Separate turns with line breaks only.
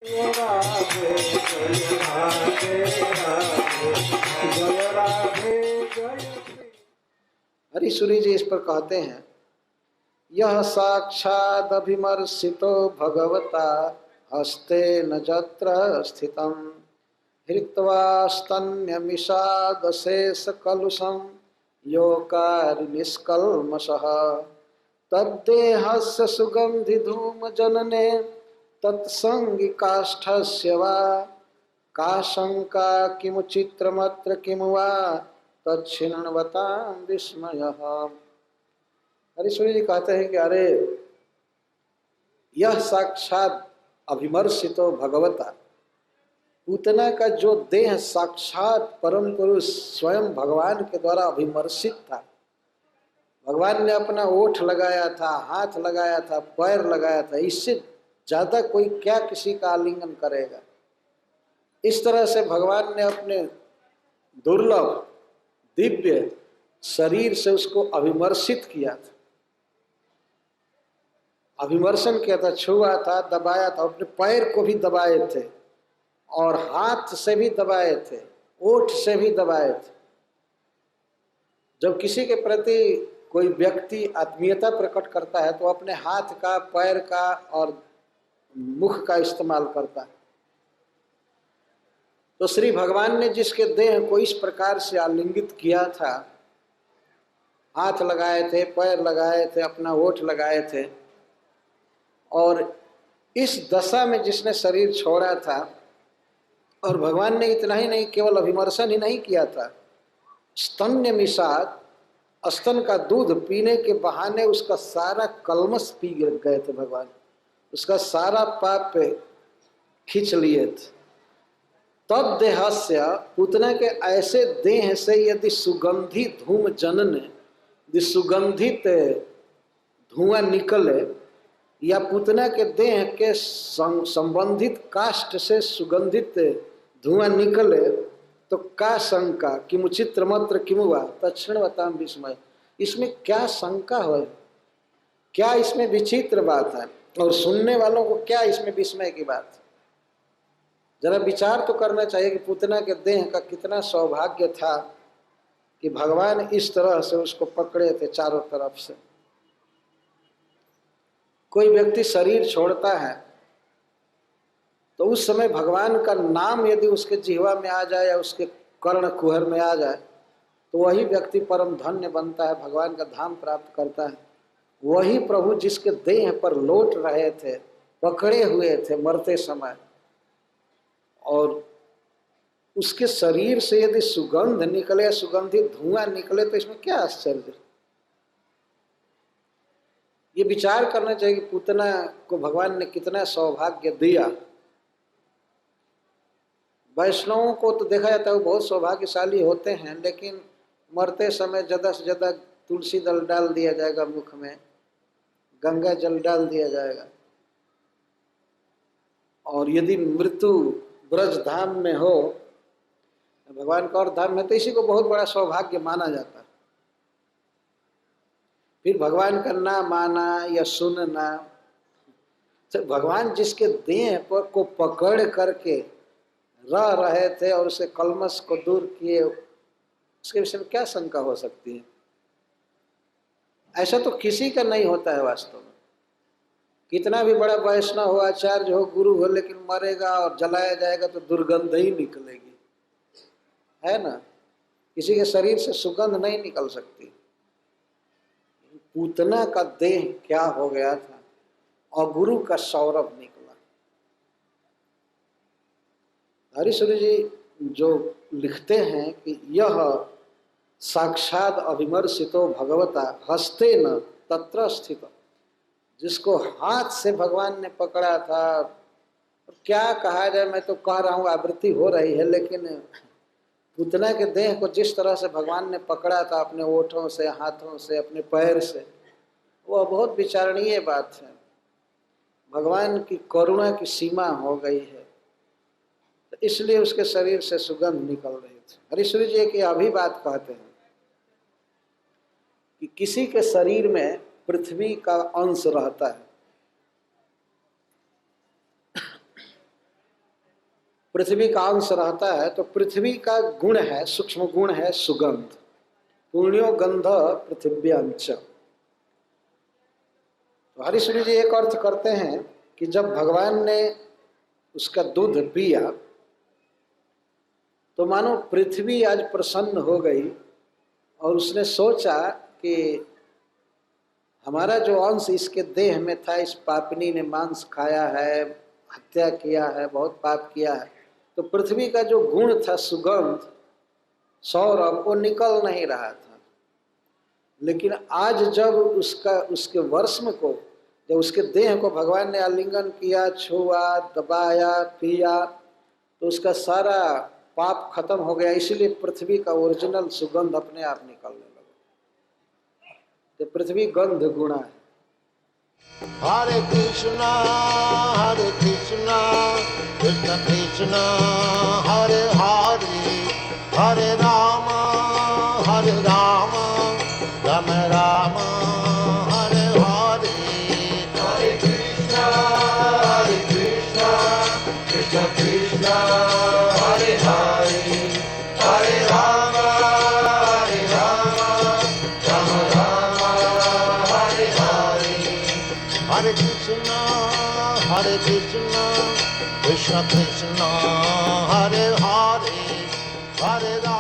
राधे जय राधे राधे जय राधे जय। हरीश्वरी जी इस पर कहते हैं, यह साक्षाद अभिमर्शितो भगवता हस्ते न जत्र स्थितम हृत्वा स्तन्यमिषादशेष कलुषम योकार निष्कल्मषः तद्देहस्य सुगंधि धूम जनने तत्संगी काष्ठस्य वा का शंका किमु चित्रमत्र किमु वा तच्छिन्नवतां विस्मयः। हरीश्वरी जी कहते हैं कि अरे यह साक्षात अभिमर्शितो भगवता, पूतना का जो देह साक्षात परम पुरुष स्वयं भगवान के द्वारा अभिमर्शित था। भगवान ने अपना ओठ लगाया था, हाथ लगाया था, पैर लगाया था, इससे ज्यादा कोई क्या किसी का आलिंगन करेगा। इस तरह से भगवान ने अपने दुर्लभ दिव्य शरीर से उसको अभिमर्शित किया था, अभिमर्शन किया था, छुआ था, दबाया था, अपने पैर को भी दबाए थे और हाथ से भी दबाए थे, ओठ से भी दबाए थे। जब किसी के प्रति कोई व्यक्ति आत्मीयता प्रकट करता है तो अपने हाथ का, पैर का और मुख का इस्तेमाल करता है। तो श्री भगवान ने जिसके देह को इस प्रकार से आलिंगित किया था, हाथ लगाए थे, पैर लगाए थे, अपना ओठ लगाए थे, और इस दशा में जिसने शरीर छोड़ा था, और भगवान ने इतना ही नहीं केवल अभिमर्शन ही नहीं किया था, स्तन्य मिषाद, स्तन का दूध पीने के बहाने उसका सारा कलमश पी गए थे भगवान, उसका सारा पाप खींच लिए थे। तब देहस्य, पूतना के ऐसे देह से यदि सुगंधित धूम जनने, यदि सुगंधित धुआं निकले, या पूतना के देह के संबंधित काष्ठ से सुगंधित धुआं निकले, तो का शंका किमु चित्रमत्र किमु वा तच्छिन्नवतां विस्मय। इसमें क्या शंका है, क्या इसमें विचित्र बात है, और सुनने वालों को क्या इसमें विस्मय की बात है। जरा विचार तो करना चाहिए कि पूतना के देह का कितना सौभाग्य था कि भगवान इस तरह से उसको पकड़े थे चारों तरफ से। कोई व्यक्ति शरीर छोड़ता है तो उस समय भगवान का नाम यदि उसके जिह्वा में आ जाए या उसके कर्ण कुहर में आ जाए तो वही व्यक्ति परम धन्य बनता है, भगवान का धाम प्राप्त करता है। वही प्रभु जिसके देह पर लौट रहे थे, पकड़े हुए थे मरते समय, और उसके शरीर से यदि सुगंध निकले, सुगंधित धुआं निकले, तो इसमें क्या आश्चर्य। ये विचार करना चाहिए कि पूतना को भगवान ने कितना सौभाग्य दिया। वैष्णवों को तो देखा जाता है वो बहुत सौभाग्यशाली होते हैं, लेकिन मरते समय ज़्यादा से ज़्यादा तुलसी दल डाल दिया जाएगा मुख में, गंगा जल डाल दिया जाएगा, और यदि मृत्यु ब्रज धाम में हो, भगवान का और धाम में, तो इसी को बहुत बड़ा सौभाग्य माना जाता है। फिर भगवान का ना माना या सुनना, तो भगवान जिसके देह पर को पकड़ करके रह रहे थे और उसे कलमश को दूर किए, उसके विषय में क्या शंका हो सकती है। ऐसा तो किसी का नहीं होता है वास्तव में। कितना भी बड़ा वैष्णव हो, आचार्य हो, गुरु हो, लेकिन मरेगा और जलाया जाएगा तो दुर्गंध ही निकलेगी, है ना। किसी के शरीर से सुगंध नहीं निकल सकती। पूतना का देह क्या हो गया था, और गुरु का सौरभ निकला। हरीश्वरी जी जो लिखते हैं कि यह साक्षात अभिमर्शितो भगवता हस्ते न तत्र स्थित, जिसको हाथ से भगवान ने पकड़ा था। क्या कहा जाए, मैं तो कह रहा हूँ आवृत्ति हो रही है, लेकिन पूतना के देह को जिस तरह से भगवान ने पकड़ा था अपने ओठों से, हाथों से, अपने पैर से, वह बहुत विचारणीय बात है। भगवान की करुणा की सीमा हो गई है, तो इसलिए उसके शरीर से सुगंध निकल रही थी। हरीश्वरी जी एक अभी बात कहते हैं कि किसी के शरीर में पृथ्वी का अंश रहता है, पृथ्वी का अंश रहता है, तो पृथ्वी का गुण है, सूक्ष्म गुण है सुगंध। पुण्यो गंध पृथिव्यांच। तो हरीश्वरी जी एक अर्थ करते हैं कि जब भगवान ने उसका दूध पिया तो मानो पृथ्वी आज प्रसन्न हो गई और उसने सोचा कि हमारा जो अंश इसके देह में था, इस पापिनी ने मांस खाया है, हत्या किया है, बहुत पाप किया है, तो पृथ्वी का जो गुण था सुगंध, सौरभ, वो निकल नहीं रहा था। लेकिन आज जब उसके वर्ष्म को, जब उसके देह को भगवान ने आलिंगन किया, छुआ, दबाया, पिया, तो उसका सारा पाप खत्म हो गया। इसलिए पृथ्वी का ओरिजिनल सुगंध अपने आप निकलने लगा। तो पृथ्वी गंध गुणा है।
हरे कृष्णा कृष्ण कृष्ण हरे हरे, हरे राम राम राम हरे हरे। हरे कृष्ण कृष्ण कृष्ण हरे हरे, हरे राम राम राम हरे हरे। हरे कृष्ण कृष्ण कृष्ण कृष्ण हरे हरे, हरे राम।